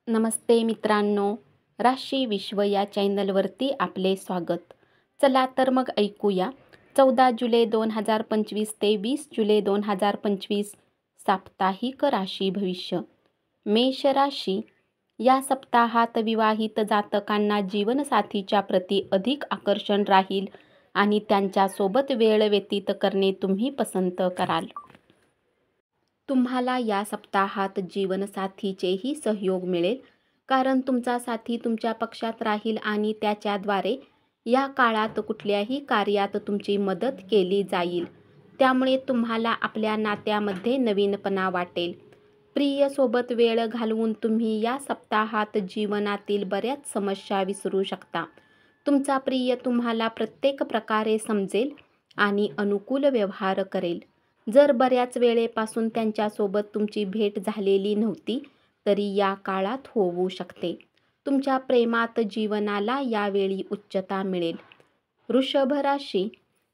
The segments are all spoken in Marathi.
नमस्ते मित्रांनो, राशी विश्व या चॅनलवरती आपले स्वागत. चला तर मग ऐकूया 14 जुलै 2025 ते 20 जुलै 2025 साप्ताहिक राशी भविष्य. मेष राशी. या सप्ताहात विवाहित जातकांना जीवनसाथीच्या प्रती अधिक आकर्षण राहील आणि त्यांच्यासोबत वेळ व्यतीत करणे तुम्ही पसंत कराल. तुम्हाला या सप्ताहात जीवनसाथीचेही सहयोग मिळेल, कारण तुमचा साथी तुमच्या पक्षात राहील आणि त्याच्याद्वारे या काळात कुठल्याही कार्यात तुमची मदत केली जाईल. त्यामुळे तुम्हाला आपल्या नात्यामध्ये नवीनपणा वाटेल. प्रियसोबत वेळ घालवून तुम्ही या सप्ताहात जीवनातील बऱ्याच समस्या विसरू शकता. तुमचा प्रिय तुम्हाला प्रत्येक प्रकारे समजेल आणि अनुकूल व्यवहार करेल. जर बऱ्याच वेळेपासून त्यांच्यासोबत तुमची भेट झालेली नव्हती, तरी या काळात होऊ शकते. तुमच्या प्रेमात जीवनाला यावेळी उच्चता मिळेल. वृषभ राशी.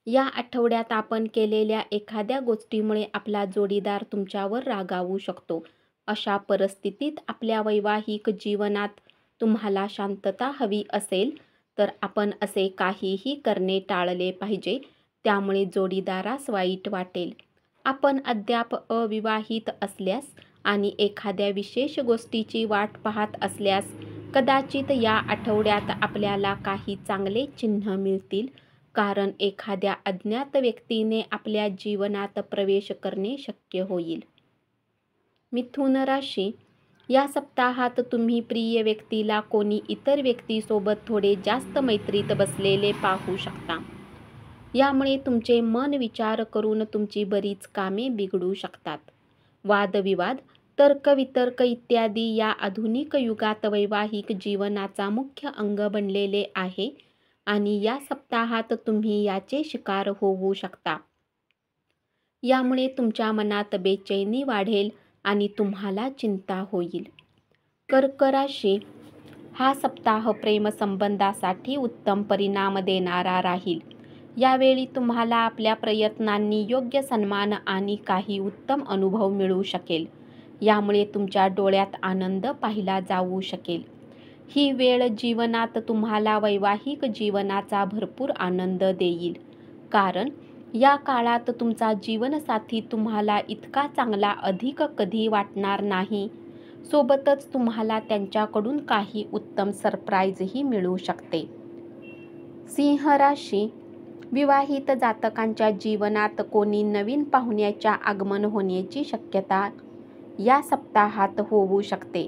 या आठवड्यात आपण केलेल्या एखाद्या गोष्टीमुळे आपला जोडीदार तुमच्यावर रागावू शकतो. अशा परिस्थितीत आपल्या वैवाहिक जीवनात तुम्हाला शांतता हवी असेल तर आपण असे काहीही करणे टाळले पाहिजे, त्यामुळे जोडीदारास वाईट वाटेल. आपण अद्याप अविवाहित असल्यास आणि एखाद्या विशेष गोष्टीची वाट पाहत असल्यास कदाचित या आठवड्यात आपल्याला काही चांगले चिन्ह मिळतील, कारण एखाद्या अज्ञात व्यक्तीने आपल्या जीवनात प्रवेश करणे शक्य होईल. मिथुन राशी. या सप्ताहात तुम्ही प्रिय व्यक्तीला कोणी इतर व्यक्तीसोबत थोडे जास्त मैत्रीत बसलेले पाहू शकता. यामुळे तुमचे मन विचार करून तुमची बरीच कामे बिघडू शकतात. वादविवाद, तर्कवितर्क इत्यादी या आधुनिक युगात वैवाहिक जीवनाचा मुख्य अंग बनलेले आहे आणि या सप्ताहात तुम्ही याचे शिकार होऊ शकता. यामुळे तुमच्या मनात बेचैनी वाढेल आणि तुम्हाला चिंता होईल. कर्क राशी. हा सप्ताह प्रेमसंबंधासाठी उत्तम परिणाम देणारा राहील. यावेळी तुम्हाला आपल्या प्रयत्नांनी योग्य सन्मान आणि काही उत्तम अनुभव मिळू शकेल. यामुळे तुमच्या डोळ्यात आनंद पाहिला जाऊ शकेल. ही वेळ जीवनात तुम्हाला वैवाहिक जीवनाचा भरपूर आनंद देईल, कारण या काळात तुमचा जीवनसाथी तुम्हाला इतका चांगला अधिक कधी वाटणार नाही. सोबतच तुम्हाला त्यांच्याकडून काही उत्तम सरप्राईजही मिळू शकते. सिंह राशी. विवाहित जातकांच्या जीवनात कोणी नवीन पाहुण्याच्या आगमन होण्याची शक्यता या सप्ताहात होऊ शकते.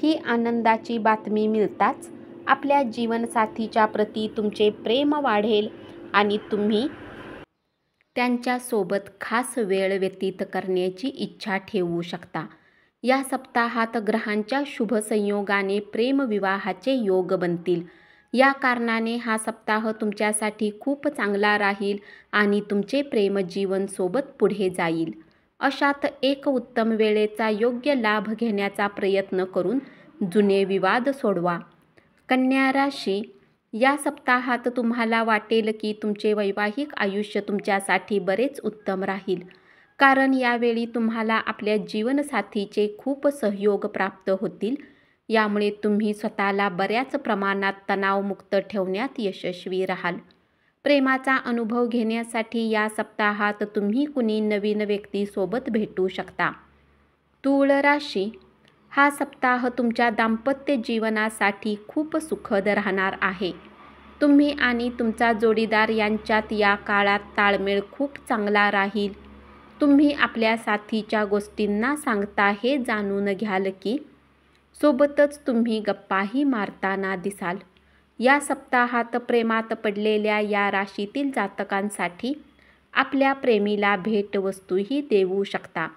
ही आनंदाची बातमी मिळताच आपल्या जीवनसाथीच्या प्रती तुमचे प्रेम वाढेल आणि तुम्ही त्यांच्यासोबत खास वेळ व्यतीत करण्याची इच्छा ठेवू शकता. या सप्ताहात ग्रहांच्या शुभ संयोगाने प्रेमविवाहाचे योग बनतील. या कारणाने हा सप्ताह तुमच्यासाठी खूप चांगला राहील आणि तुमचे प्रेमजीवन सोबत पुढे जाईल. अशात एक उत्तम वेळेचा योग्य लाभ घेण्याचा प्रयत्न करून जुने विवाद सोडवा. कन्या राशी. या सप्ताहात तुम्हाला वाटेल की तुमचे वैवाहिक आयुष्य तुमच्यासाठी बरेच उत्तम राहील, कारण यावेळी तुम्हाला आपल्या जीवनसाथीचे खूप सहयोग प्राप्त होतील. यामुळे तुम्ही स्वतःला बऱ्याच प्रमाणात तणावमुक्त ठेवण्यात यशस्वी राहाल. प्रेमाचा अनुभव घेण्यासाठी या सप्ताहात तुम्ही कुणी नवीन व्यक्तीसोबत भेटू शकता. तूळ राशी. हा सप्ताह तुमच्या दाम्पत्य जीवनासाठी खूप सुखद राहणार आहे. तुम्ही आणि तुमचा जोडीदार यांच्यात या काळात ताळमेळ खूप चांगला राहील. तुम्ही आपल्या साथीच्या गोष्टींना सांगता हे जाणून घ्याल की सोबतच तुम्ही गप्पाही मारताना दिसाल. या सप्ताहात प्रेमात पडलेल्या या राशीतील जातकांसाठी आपल्या प्रेमीला भेटवस्तूही देऊ शकता.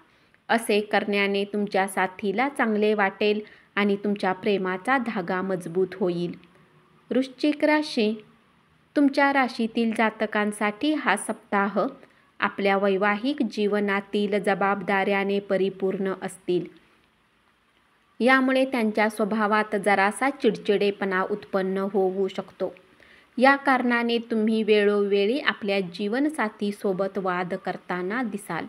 असे करण्याने तुमच्या साथीला चांगले वाटेल आणि तुमच्या प्रेमाचा धागा मजबूत होईल. वृश्चिक राशी. तुमच्या राशीतील जातकांसाठी हा सप्ताह आपल्या वैवाहिक जीवनातील जबाबदाऱ्याने परिपूर्ण असतील. यामुळे त्यांच्या स्वभावात जरासा चिडचिडेपणा उत्पन्न होऊ शकतो. या कारणाने तुम्ही वेळोवेळी आपल्या जीवनसाथीसोबत वाद करताना दिसाल.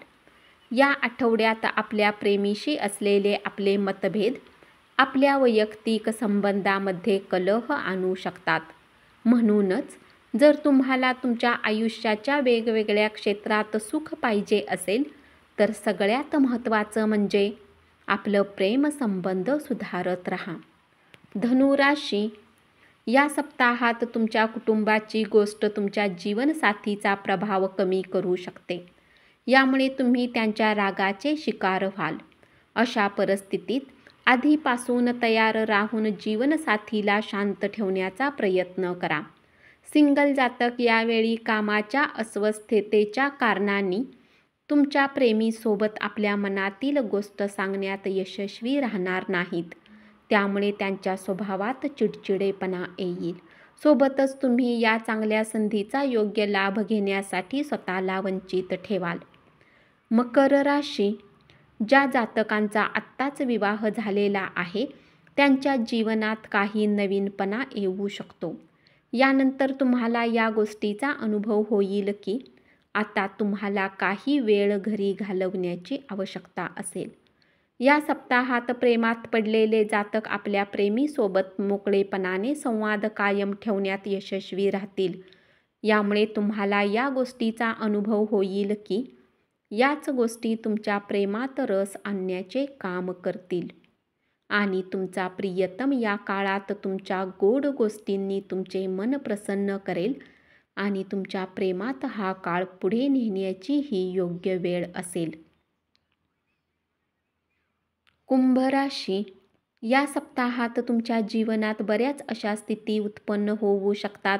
या आठवड्यात आपल्या प्रेमीशी असलेले आपले मतभेद आपल्या वैयक्तिक संबंधामध्ये कलह आणू शकतात. म्हणूनच जर तुम्हाला तुमच्या आयुष्याच्या वेगवेगळ्या क्षेत्रात सुख पाहिजे असेल तर सगळ्यात महत्त्वाचं म्हणजे आपलं प्रेमसंबंध सुधारत राहा. धनुराशी, या सप्ताहात तुमच्या कुटुंबाची गोष्ट तुमच्या जीवनसाथीचा प्रभाव कमी करू शकते. यामुळे तुम्ही त्यांच्या रागाचे शिकार व्हाल. अशा परिस्थितीत आधीपासून तयार राहून जीवनसाथीला शांत ठेवण्याचा प्रयत्न करा. सिंगल जातक यावेळी कामाच्या अस्वस्थतेच्या कारणांनी तुमच्या प्रेमीसोबत आपल्या मनातील गोष्ट सांगण्यात यशस्वी राहणार नाहीत. त्यामुळे त्यांच्या स्वभावात चिडचिडेपणा येईल. सोबतच तुम्ही या चांगल्या संधीचा योग्य लाभ घेण्यासाठी स्वतःला वंचित ठेवाल. मकर राशी, ज्या जातकांचा आत्ताच विवाह झालेला आहे त्यांच्या जीवनात काही नवीनपणा येऊ शकतो. यानंतर तुम्हाला या गोष्टीचा अनुभव होईल की आता तुम्हाला काही वेळ घरी घालवण्याची आवश्यकता असेल. या सप्ताहात प्रेमात पडलेले जातक आपल्या प्रेमीसोबत मोकळेपणाने संवाद कायम ठेवण्यात यशस्वी राहतील. यामुळे तुम्हाला या गोष्टीचा अनुभव होईल की याच गोष्टी तुमच्या प्रेमात रस आणण्याचे काम करतील आणि तुमचा प्रियतम या काळात तुमच्या गोड गोष्टींनी तुमचे मन प्रसन्न करेल आणि तुमच्या प्रेमात हा काळ पुढे नेण्याची ही योग्य वेळ असेल. कुंभ राशी, या सप्ताहात तुमच्या जीवनात बऱ्याच अशा स्थिती उत्पन्न होऊ शकतात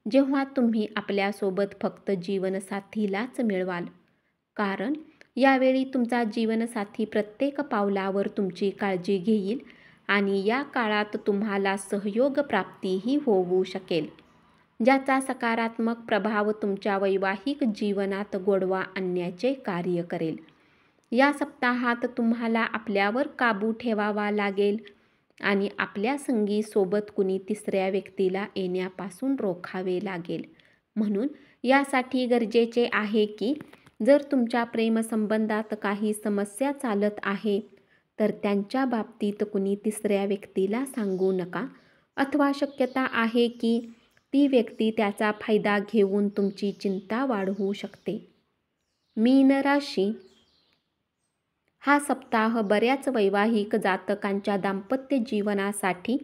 जेव्हा तुम्ही आपल्यासोबत फक्त जीवनसाथीलाच मिळवाल. कारण यावेळी तुमचा जीवनसाथी प्रत्येक पावलावर तुमची काळजी घेईल आणि या काळात तुम्हाला सहयोग प्राप्तीही होऊ शकेल, ज्याचा सकारात्मक प्रभाव तुमच्या वैवाहिक जीवनात गोडवा आणण्याचे कार्य करेल. या सप्ताहात तुम्हाला आपल्यावर काबू ठेवावा लागेल आणि आपल्या संगीसोबत कुणी तिसऱ्या व्यक्तीला येण्यापासून रोखावे लागेल. म्हणून यासाठी गरजेचे आहे की जर तुमच्या प्रेमसंबंधात काही समस्या चालत आहे तर त्यांच्या बाबतीत कुणी तिसऱ्या व्यक्तीला सांगू नका अथवा शक्यता आहे की ती व्यक्ती त्याचा फायदा घेऊन तुमची चिंता वाढवू शकते. मीन राशी, हा सप्ताह बऱ्याच वैवाहिक जातकांच्या दाम्पत्य जीवनासाठी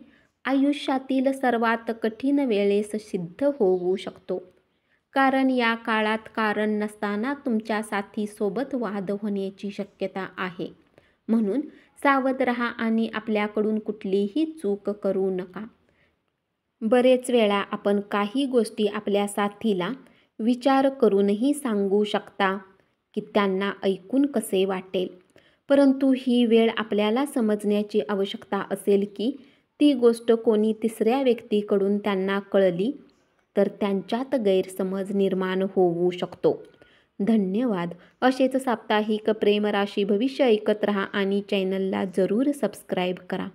आयुष्यातील सर्वात कठीण वेळेस सिद्ध होऊ शकतो. कारण या काळात कारण नसताना तुमच्या साथीसोबत वाद होण्याची शक्यता आहे. म्हणून सावध राहा आणि आपल्याकडून कुठलीही चूक करू नका. बरेच वेळा आपण काही गोष्टी आपल्या साथीला विचार करूनही सांगू शकता की त्यांना ऐकून कसे वाटेल. परंतु ही वेळ आपल्याला समजण्याची आवश्यकता असेल की ती गोष्ट कोणी तिसऱ्या व्यक्तीकडून त्यांना कळली तर त्यांच्यात गैरसमज निर्माण होऊ शकतो. धन्यवाद. असेच साप्ताहिक प्रेम राशी भविष्य ऐकत रहा आणि चॅनलला जरूर सबस्क्राईब करा.